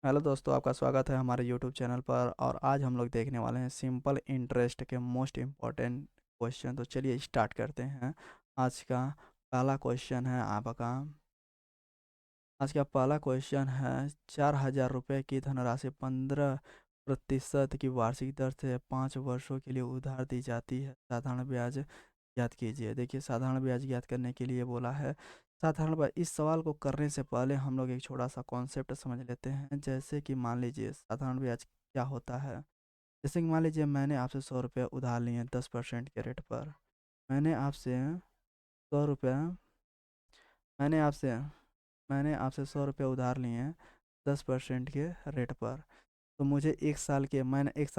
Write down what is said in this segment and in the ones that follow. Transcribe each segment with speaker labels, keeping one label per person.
Speaker 1: Hello दोस्तों, आपका स्वागत है हमारे यूट्यूब चैनल पर। और आज हम लोग देखने वाले हैं सिंपल इंटरेस्ट के मोस्ट इम्पॉर्टेंट क्वेश्चन। तो चलिए स्टार्ट करते हैं। आज का पहला क्वेश्चन है आपका। आज का पहला क्वेश्चन है, 4,000 रुपये की धनराशि 15% की वार्षिक दर से 5 वर्षों के लिए उधार दी जाती है। साधारण ब्याज ज्ञात कीजिए। देखिए, साधारण ब्याज ज्ञात करने के लिए बोला है। साधारण ब्याज, इस सवाल को करने से पहले हम लोग एक छोटा सा कॉन्सेप्ट समझ लेते हैं। जैसे कि मान लीजिए साधारण ब्याज क्या होता है। जैसे कि मान लीजिए मैंने आपसे 100 रुपये उधार लिए 10% के रेट पर। मैंने आपसे 100 रुपये मैंने आपसे मैंने आपसे 100 रुपये उधार लिए हैं 10% के रेट पर। तो मुझे मैंने 1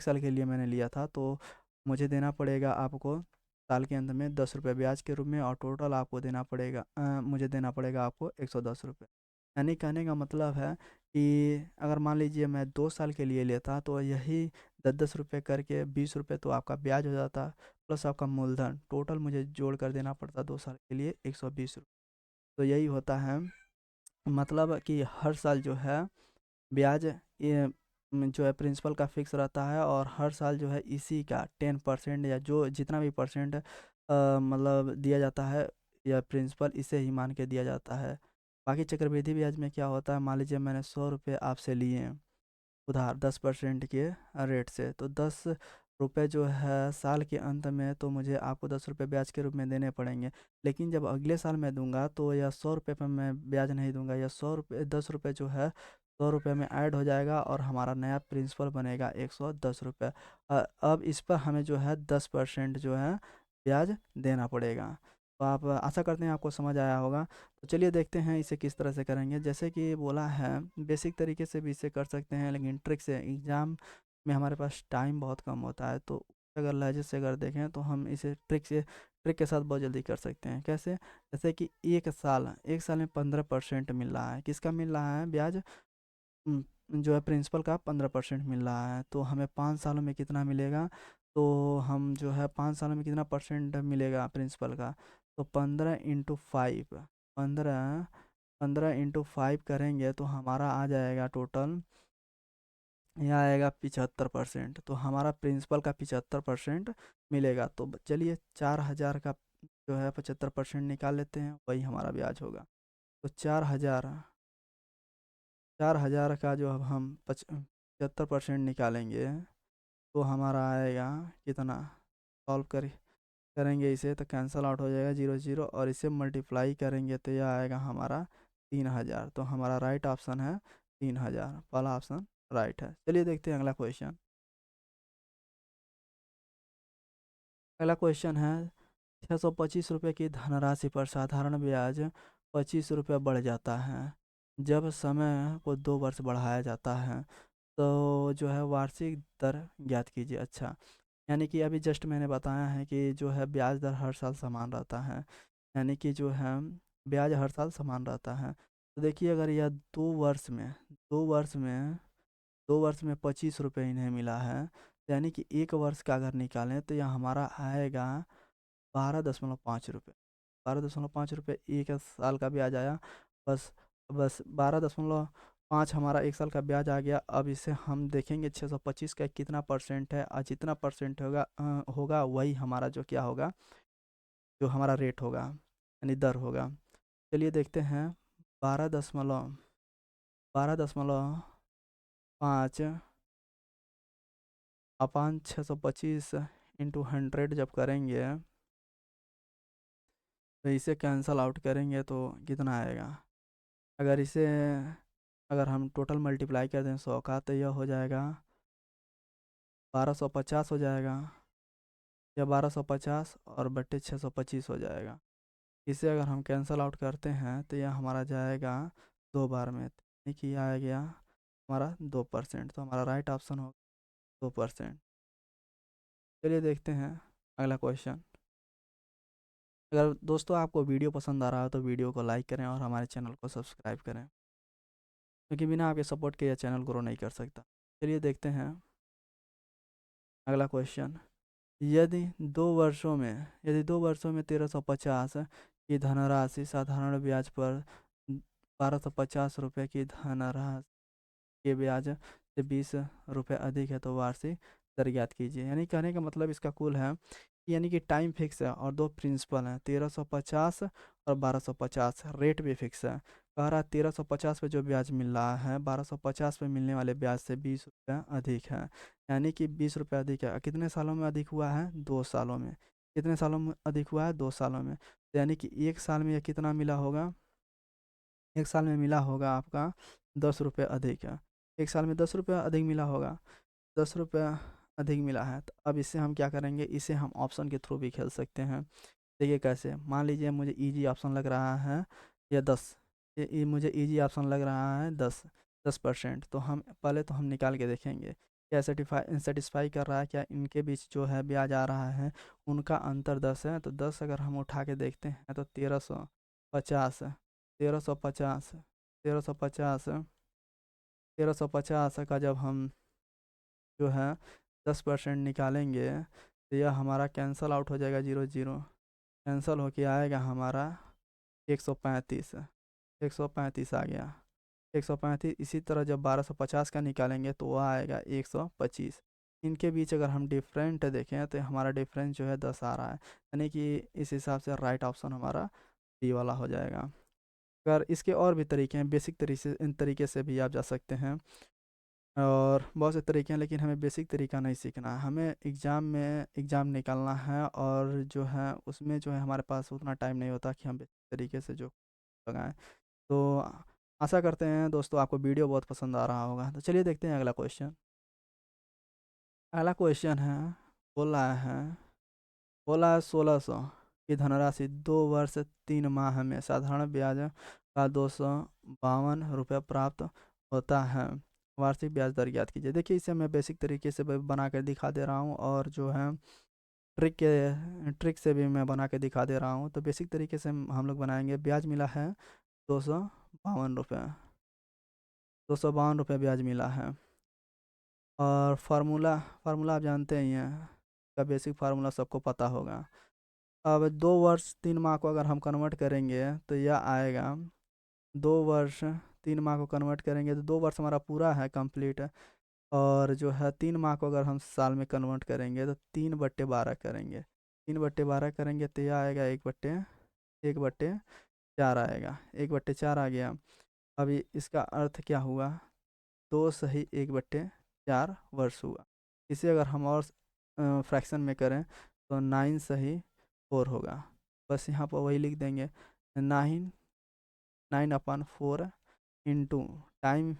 Speaker 1: साल के लिए मैंने लिया था। तो मुझे देना पड़ेगा आपको साल के अंत में 10 रुपये ब्याज के रूप में, और टोटल आपको देना पड़ेगा मुझे देना पड़ेगा आपको 110 रुपये। यानी कहने का मतलब है कि अगर मान लीजिए मैं 2 साल के लिए लेता तो यही 10-10 रुपये करके 20 रुपये तो आपका ब्याज हो जाता, प्लस आपका मूलधन टोटल मुझे जोड़ कर देना पड़ता 2 साल के लिए 120 रुपये। तो यही होता है, मतलब कि हर साल जो है ब्याज ये जो है प्रिंसिपल का फिक्स रहता है, और हर साल जो है इसी का 10% या जो जितना भी परसेंट मतलब दिया जाता है, या प्रिंसिपल इसे ही मान के दिया जाता है। बाकी चक्रवृद्धि ब्याज में क्या होता है, मान लीजिए मैंने 100 रुपये आपसे लिए उधार 10% के रेट से। तो 10 रुपये जो है साल के अंत में तो मुझे आपको 10 रुपये ब्याज के रूप में देने पड़ेंगे। लेकिन जब अगले साल मैं दूंगा तो या 100 रुपये पर मैं ब्याज नहीं दूंगा, या 100 रुपये 10 रुपये जो है 100 रुपये में ऐड हो जाएगा, और हमारा नया प्रिंसिपल बनेगा 110 रुपये। अब इस पर हमें जो है 10% जो है ब्याज देना पड़ेगा। तो आप आशा करते हैं आपको समझ आया होगा। तो चलिए देखते हैं इसे किस तरह से करेंगे। जैसे कि बोला है, बेसिक तरीके से भी इसे कर सकते हैं, लेकिन ट्रिक से एग्ज़ाम में हमारे पास टाइम बहुत कम होता है। तो अगर लहजे से अगर देखें तो हम इसे ट्रिक के साथ बहुत जल्दी कर सकते हैं। कैसे? जैसे कि एक साल में 15% मिल रहा है। किसका मिल रहा है ब्याज? जो है प्रिंसिपल का 15% मिल रहा है। तो हमें 5 सालों में कितना मिलेगा? तो हम जो है 5 सालों में कितना परसेंट मिलेगा प्रिंसिपल का? तो 15 × 5, 15 15 × 5 करेंगे तो हमारा आ जाएगा टोटल, यह आएगा 75%। तो हमारा प्रिंसिपल का 75% मिलेगा। तो चलिए 4,000 का जो है 75% निकाल लेते हैं, वही हमारा ब्याज होगा। तो 4,000 का जो अब हम 75% निकालेंगे तो हमारा आएगा कितना? सॉल्व करेंगे इसे तो कैंसल आउट हो जाएगा, जीरो जीरो, और इसे मल्टीप्लाई करेंगे तो यह आएगा हमारा 3,000। तो हमारा राइट ऑप्शन है 3,000, पहला ऑप्शन राइट है। चलिए देखते हैं अगला क्वेश्चन। अगला क्वेश्चन है, 625 रुपये की धनराशि पर साधारण ब्याज 25 रुपये बढ़ जाता है जब समय को 2 वर्ष बढ़ाया जाता है। तो जो है वार्षिक दर ज्ञात कीजिए। अच्छा, यानी कि अभी जस्ट मैंने बताया है कि जो है ब्याज दर हर साल समान रहता है। यानी कि जो है ब्याज हर साल समान रहता है। तो देखिए, अगर यह 2 वर्ष में 25 रुपये इन्हें मिला है, तो यानी कि 1 वर्ष का अगर निकालें तो यह हमारा आएगा 12.5 रुपये। 12.5 रुपये 1 साल का ब्याज आया। बस बस 12.5 हमारा 1 साल का ब्याज आ गया। अब इसे हम देखेंगे 625 का कितना परसेंट है, और जितना परसेंट होगा वही हमारा जो क्या होगा, जो हमारा रेट होगा, यानी दर होगा। चलिए देखते हैं। 12.5 अपान 625 इंटू 100 जब करेंगे तो इसे कैंसल आउट करेंगे तो कितना आएगा? अगर इसे अगर हम टोटल मल्टीप्लाई कर दें 100 का, तो यह हो जाएगा 1250 हो जाएगा, या 1250 और बट्टे 625 हो जाएगा। इसे अगर हम कैंसल आउट करते हैं तो यह हमारा जाएगा 2 बार में, यानी कि यह आ गया हमारा 2%। तो हमारा राइट ऑप्शन हो 2%। चलिए देखते हैं अगला क्वेश्चन। अगर दोस्तों आपको वीडियो पसंद आ रहा है तो वीडियो को लाइक करें और हमारे चैनल को सब्सक्राइब करें, क्योंकि बिना आपके सपोर्ट के यह चैनल ग्रो नहीं कर सकता। चलिए देखते हैं अगला क्वेश्चन। यदि 2 वर्षों में 1350 की धनराशि साधारण ब्याज पर ₹1250 की धनराशि के ब्याज से 20 रुपये अधिक है तो वार्षिक दर ज्ञात कीजिए। यानी कहने का मतलब इसका कुल है कि यानी कि टाइम फिक्स है और दो प्रिंसिपल हैं 1350 और 1250, रेट भी फिक्स है। कह रहा है 1350 पे जो ब्याज मिल रहा है 1250 पे मिलने वाले ब्याज से 20 रुपये अधिक है। यानी कि 20 रुपये अधिक है। कितने सालों में अधिक हुआ है? 2 सालों में। कितने सालों में अधिक हुआ है? 2 सालों में। तो यानी कि 1 साल में यह कितना मिला होगा? 1 साल में मिला होगा आपका 10 रुपये अधिक है। 1 साल में 10 रुपये अधिक मिला होगा। 10 रुपये अधिक मिला है तो अब इससे हम क्या करेंगे, इसे हम ऑप्शन के थ्रू भी खेल सकते हैं। देखिए कैसे, मान लीजिए मुझे इजी ऑप्शन लग रहा है या 10, मुझे इजी ऑप्शन लग रहा है 10% तो हम पहले तो हम निकाल के देखेंगे क्या सेटिस्फाई कर रहा है, क्या इनके बीच जो है ब्याज आ रहा है उनका अंतर 10 है। तो 10 अगर हम उठा के देखते हैं तो 1350, 1350, 1350, 1350 का जब हम जो है 10% निकालेंगे तो यह हमारा कैंसल आउट हो जाएगा, 0 0 कैंसल होके आएगा हमारा 135, 135 आ गया 135। इसी तरह जब 1250 का निकालेंगे तो वह आएगा 125। इनके बीच अगर हम डिफरेंट देखें तो हमारा डिफरेंस जो है 10 आ रहा है। यानी कि इस हिसाब से राइट ऑप्शन हमारा डी वाला हो जाएगा। अगर इसके और भी तरीके हैं, बेसिक तरीके से, इन तरीके से भी आप जा सकते हैं और बहुत से तरीके हैं, लेकिन हमें बेसिक तरीका नहीं सीखना है। हमें एग्ज़ाम निकालना है और जो है उसमें जो है हमारे पास उतना टाइम नहीं होता कि हम बेसिक तरीके से जो लगाएं। तो आशा करते हैं दोस्तों आपको वीडियो बहुत पसंद आ रहा होगा। तो चलिए देखते हैं अगला क्वेश्चन। अगला क्वेश्चन है, बोला है बोला है 1600 की धनराशि 2 वर्ष 3 माह में साधारण ब्याज का 252 रुपये प्राप्त होता है। वार्षिक ब्याज दर ज्ञात कीजिए। देखिए इसे मैं बेसिक तरीके से बना कर दिखा दे रहा हूँ और जो है ट्रिक से भी मैं बना के दिखा दे रहा हूँ। तो बेसिक तरीके से हम लोग बनाएंगे। ब्याज मिला है 252 रुपये, 252 रुपये ब्याज मिला है। और फार्मूला फार्मूला आप जानते ही हैं, का बेसिक फार्मूला सबको पता होगा। अब 2 वर्ष 3 माह को अगर हम कन्वर्ट करेंगे तो यह आएगा 2 वर्ष 3 माह को कन्वर्ट करेंगे तो 2 वर्ष हमारा पूरा है कंप्लीट। और जो है 3 माह को अगर हम साल में कन्वर्ट करेंगे तो 3/12 करेंगे। 3/12 करेंगे तो यह आएगा 1/4 आएगा, 1/4 आ गया। अभी इसका अर्थ क्या हुआ? 2 सही 1/4 वर्ष हुआ। इसे अगर हम और फ्रैक्शन में करें तो 9 सही 4 होगा। बस यहाँ पर वही लिख देंगे, 9/4 इंटू टाइम।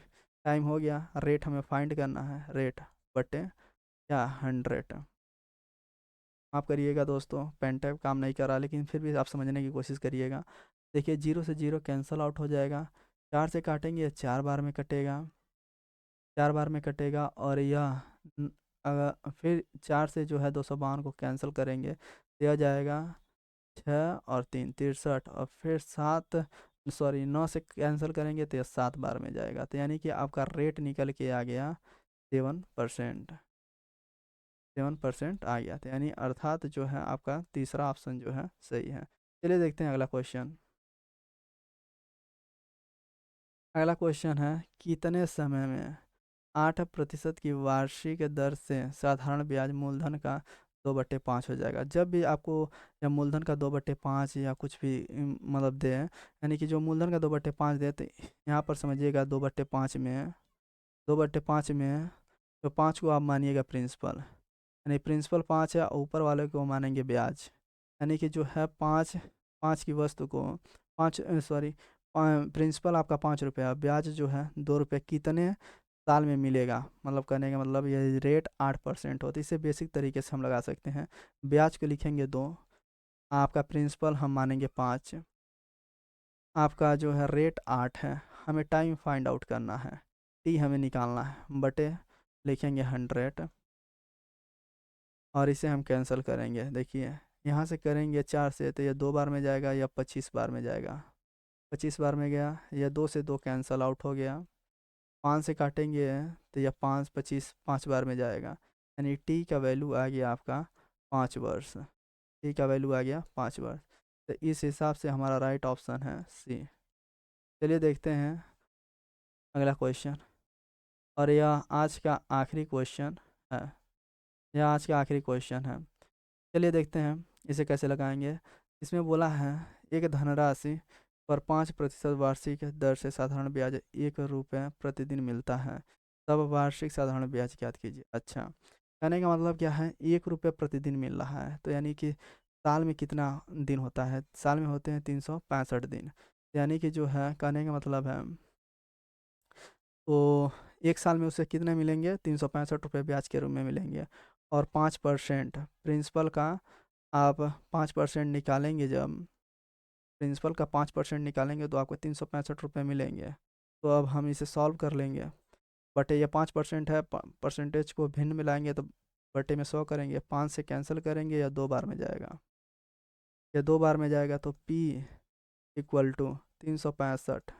Speaker 1: टाइम हो गया, रेट हमें फाइंड करना है, रेट बटे क्या 100। आप करिएगा दोस्तों, पेन टाइप काम नहीं कर रहा लेकिन फिर भी आप समझने की कोशिश करिएगा। देखिए 0 से 0 कैंसल आउट हो जाएगा, 4 से काटेंगे 4 बार में कटेगा, 4 बार में कटेगा। और यह अगर फिर 4 से जो है 252 को कैंसिल करेंगे तो यह जाएगा 6 और 3 63 और फिर 9 से कैंसिल करेंगे तो यह 7 बार में जाएगा। तो यानी कि आपका रेट निकल के आ गया 7%, 7% आ गया। तो यानी अर्थात जो है आपका तीसरा ऑप्शन जो है सही है। चलिए देखते हैं अगला क्वेश्चन। अगला क्वेश्चन है, कितने समय में 8% की वार्षिक दर से साधारण ब्याज मूलधन का 2/5 हो जाएगा? जब भी आपको या मूलधन का 2/5 या कुछ भी मतलब दे, यानी कि जो मूलधन का 2/5 दे तो यहाँ पर समझिएगा 2/5 में तो 5 को आप मानिएगा प्रिंसिपल, यानी प्रिंसिपल 5 है और ऊपर वाले को मानेंगे ब्याज। यानी कि जो है पाँच पाँच की वस्तु को पाँच सॉरी प्रिंसिपल आपका 5 रुपया, ब्याज जो है 2 रुपये, कितने साल में मिलेगा? मतलब कहने का मतलब ये रेट 8% होता है। इसे बेसिक तरीके से हम लगा सकते हैं। ब्याज को लिखेंगे 2, आपका प्रिंसिपल हम मानेंगे 5, आपका जो है रेट 8 है। हमें टाइम फाइंड आउट करना है, टी हमें निकालना है, बटे लिखेंगे 100 और इसे हम कैंसिल करेंगे। देखिए यहाँ से करेंगे 4 से तो ये 2 बार में जाएगा या 25 बार में जाएगा, 25 बार में गया। या 2 से 2 कैंसल आउट हो गया, 5 से काटेंगे तो यह 5 बार में जाएगा। यानी टी का वैल्यू आ गया आपका 5 वर्ष, टी का वैल्यू आ गया 5 वर्ष। तो इस हिसाब से हमारा राइट ऑप्शन है सी। चलिए देखते हैं अगला क्वेश्चन, और यह आज का आखिरी क्वेश्चन है। यह आज का आखिरी क्वेश्चन है। चलिए देखते हैं इसे कैसे लगाएंगे। इसमें बोला है एक धनराशि पर 5% वार्षिक दर से साधारण ब्याज 1 रुपये प्रतिदिन मिलता है, तब वार्षिक साधारण ब्याज ज्ञात कीजिए। अच्छा, कहने का मतलब क्या है, 1 रुपये प्रतिदिन मिल रहा है, तो यानी कि साल में कितना दिन होता है, साल में होते हैं 365 दिन। यानी कि जो है कहने का मतलब है, तो एक साल में उसे कितने मिलेंगे, 365 रुपये ब्याज के रूप में मिलेंगे। और 5% प्रिंसिपल का आप 5% निकालेंगे, जब प्रिंसिपल का 5% निकालेंगे तो आपको 365 रुपये मिलेंगे। तो अब हम इसे सॉल्व कर लेंगे। बटे ये 5% है, परसेंटेज को भिन्न मिलाएंगे तो बटे में 100 करेंगे, 5 से कैंसिल करेंगे या 2 बार में जाएगा, या 2 बार में जाएगा तो P इक्वल टू 365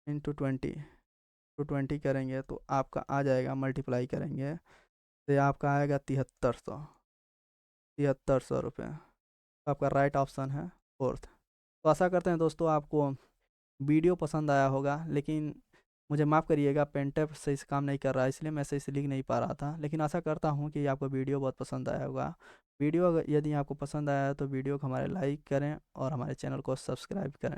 Speaker 1: इंटू 20 करेंगे तो आपका आ जाएगा, मल्टीप्लाई करेंगे तो ये आपका आएगा 7300 रुपये। तो आपका राइट ऑप्शन है फोर्थ। तो आशा करते हैं दोस्तों आपको वीडियो पसंद आया होगा, लेकिन मुझे माफ़ करिएगा, पेन टैब सही से काम नहीं कर रहा है, इसलिए मैं सही से लिख नहीं पा रहा था। लेकिन आशा करता हूँ कि आपको वीडियो बहुत पसंद आया होगा। वीडियो यदि आपको पसंद आया है तो वीडियो को हमारे लाइक करें और हमारे चैनल को सब्सक्राइब करें।